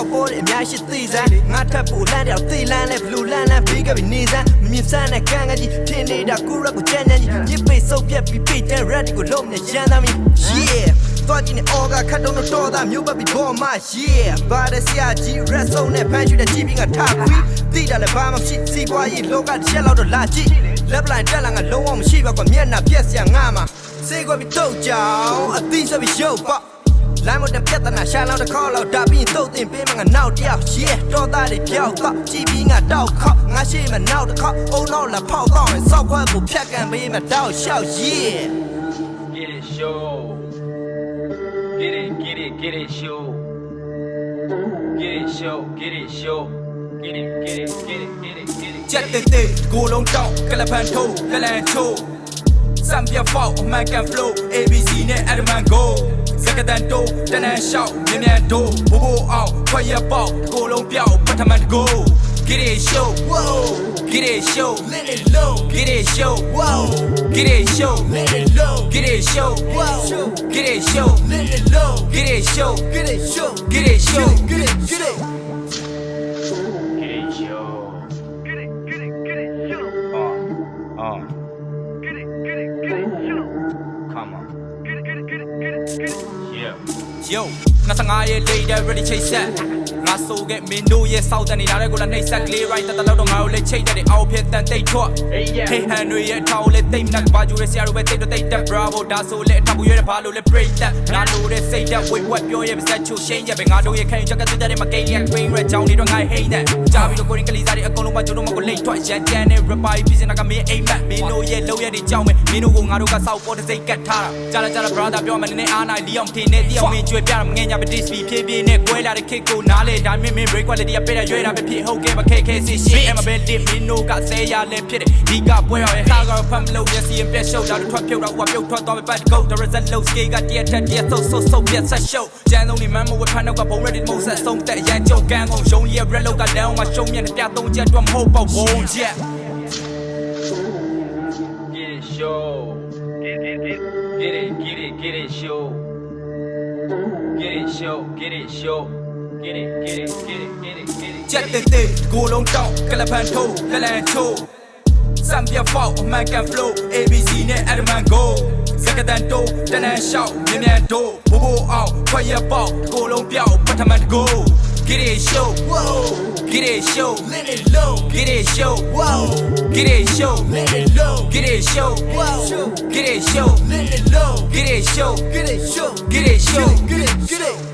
ရောက်ပေါ်တဲ့အများရှိသိစမ်းငါထပ်ဖို့လမ်းတောင်သိလမ်းနဲ့ဘလူးလမ်းပြီးကပြီးနေစမ်းမမြင်စမ်းနဲ့ကန်းကကြီးထင်းနေတာကူရက်ကိုကြမ်းကြမ်းကြီးညစ်ပိတ်ဆုပ်ပြက်ပြီးပိတ်တဲ့ red ကိုလုံးနဲ့ရမ်းသားမီ yeah သွားကြည့်နေအော်ကခတ်တော့တော်သားမျိုးပတ်ပြီးပေါ်မှာ yeah ဘာတဲ့ဆရာကြီး red zone နဲ့ဖမ်းယူတဲ့ကြည့်ပြီးငါထားခွီးသိတာလည်းဘာမှမရှိစီးပွားရေးလောကတစ်ချက်လောက်တော့လာကြည့်လက်ပလိုက်တက်လာငါလုံးဝမရှိပါကွာမျက်နှာပြက်စရာငါမှာစေကွက်ပြီးတော့ကြောင်အသိဆိုပြီးရုပ်ပေါ့လမ်းမတက်ပြတ်နာရှာလောက်တစ်ခေါက်လောက်ဒါပြီးသုတ်တင်ပေးမှငါနောက်တယောက် yeah တော်သားတွေပြောက်တော့ကြည့်ပြီးငါတောက်ခေါက်ငါရှိမှနောက်တစ်ခေါက်အုံနောက်လာဖောက်တော့ရင်စောက်ခွက်ကိုဖြတ်ကန်ပေးမှတောက်လျှောက် yeah get it show get it show get it show get it show get itချက်တဲ့ကိုလုံးတောက်ကလပန်ထိုးကလန်ချိုးစံပြဖောက်အမကန် flow ABC နဲ့ Adman Go စကတန်တိုးတနန်ရှောက်မြင်မြန်တိုးဘိုးဘိုးအောင်ခွက်ရပေါက်ကိုလုံးပြောက်ပထမတ် Go get it show whoa get it show let it low get it show whoa get it show let it low get it show whoa get it show let it low get it show get it show get it show get it show get it show come on yeah yo 25ရဲ့ later ready chase set ငါဆိုခဲ့မင်းတို့ရဲ့စောက်တန်နေတာတွေကိုလည်းနှိပ်စက်ကလေး right တတလောက်တော့ငါတို့လည်းချိတ်တဲ့အောက်ဖြစ်တန်တိတ်ထွက် hey hand တွေရဲ့ထောက်လေးတိတ်နက်ပါကျူရဲ့ဆရာတို့ပဲတိတ်တော့တိတ်တက် bravo ဒါဆိုလေအထပ်ဘူးရွေးတဲ့ဘာလို့လဲ break that ငါတို့ရဲ့စိတ်တက် wait what ပြောရဲ့ပါစက်ချိုရှင်းရဲ့ပဲငါတို့ရဲ့ခိုင်ချက်ကတူတဲ့မကိန်းရဲ့ green red ကြောင်းတွေတော့ငါ hate that ကြာပြီးတော့ကိုရင်ကလေးစားတွေအကုန်လုံးမကျုံတော့မကိုလိမ့်ထွက်ရန်တန်နဲ့ reply ဖြစ်စင်ကမင်းအိမ်မက်မင်းတို့ရဲ့လုံးရဲ့တွေကြောင်းမယ်မင်းတို့ကငါတို့ကစောက်ပေါ်တဲ့စိတ်ကတ်ထားတာကြာလာ brother ပြောမယ်နည်းနည်းအားနိုင်လီအောင်ထင်းနေတရားမင်းကျွေးပြတာမငဲ့ညာပဲ display ဖြည်းဖြည်းနဲ့ကွဲလာတဲ့ kick ကိုနားလေဒါမင်း break quality အပေးရရွေးတာပဲဖြစ်ဟုတ်ကဲ့မခဲခဲစစ်ရှင်းအမပဲလစ်မင်းတို့ကဆဲရလဲဖြစ်တယ်ဒီကပွဲရရဲ့ဟာကဖမ်းလို့ရစီရင်ပြက်ရှုပ်တာတို့ထွက်ဖြုတ်တာဟိုကပြုတ်ထွက်သွားပဲ bad go the result low scale ကတရက်တက်တရက်so ပြက်ဆက်ရှုပ်ကျန်းလုံးနေမှမဝတ်ဖမ်းတော့ကဘုံ ready မို့ဆက်ဆုံးတဲ့ရန်ကြုံကန်ကုန်ရုံရဲ့ red လောက်ကလမ်းမှာရှုံးမြတ်ပြသုံးချက်တော့မဟုတ်ပေါ့ဘုံချက် get it show get it show get it show get it show get itချက်တဲ့ကိုလုံးတောက်ကလပန်ထိုးကလန်ချိုးစံပြဖောက်အမကန် flow ABC နဲ့ Adman Go စကတန်တိုးတနန်ရှောက်မြင်မြန်တိုးဘိုးဘိုးအောင်ခွက်ရပေါက်ကိုလုံးပြောက်ပထမတ် Go get it show whoa get it show let it low get it show whoa get it show let it low get it show whoa get it show let it low get it show get it show get it show get it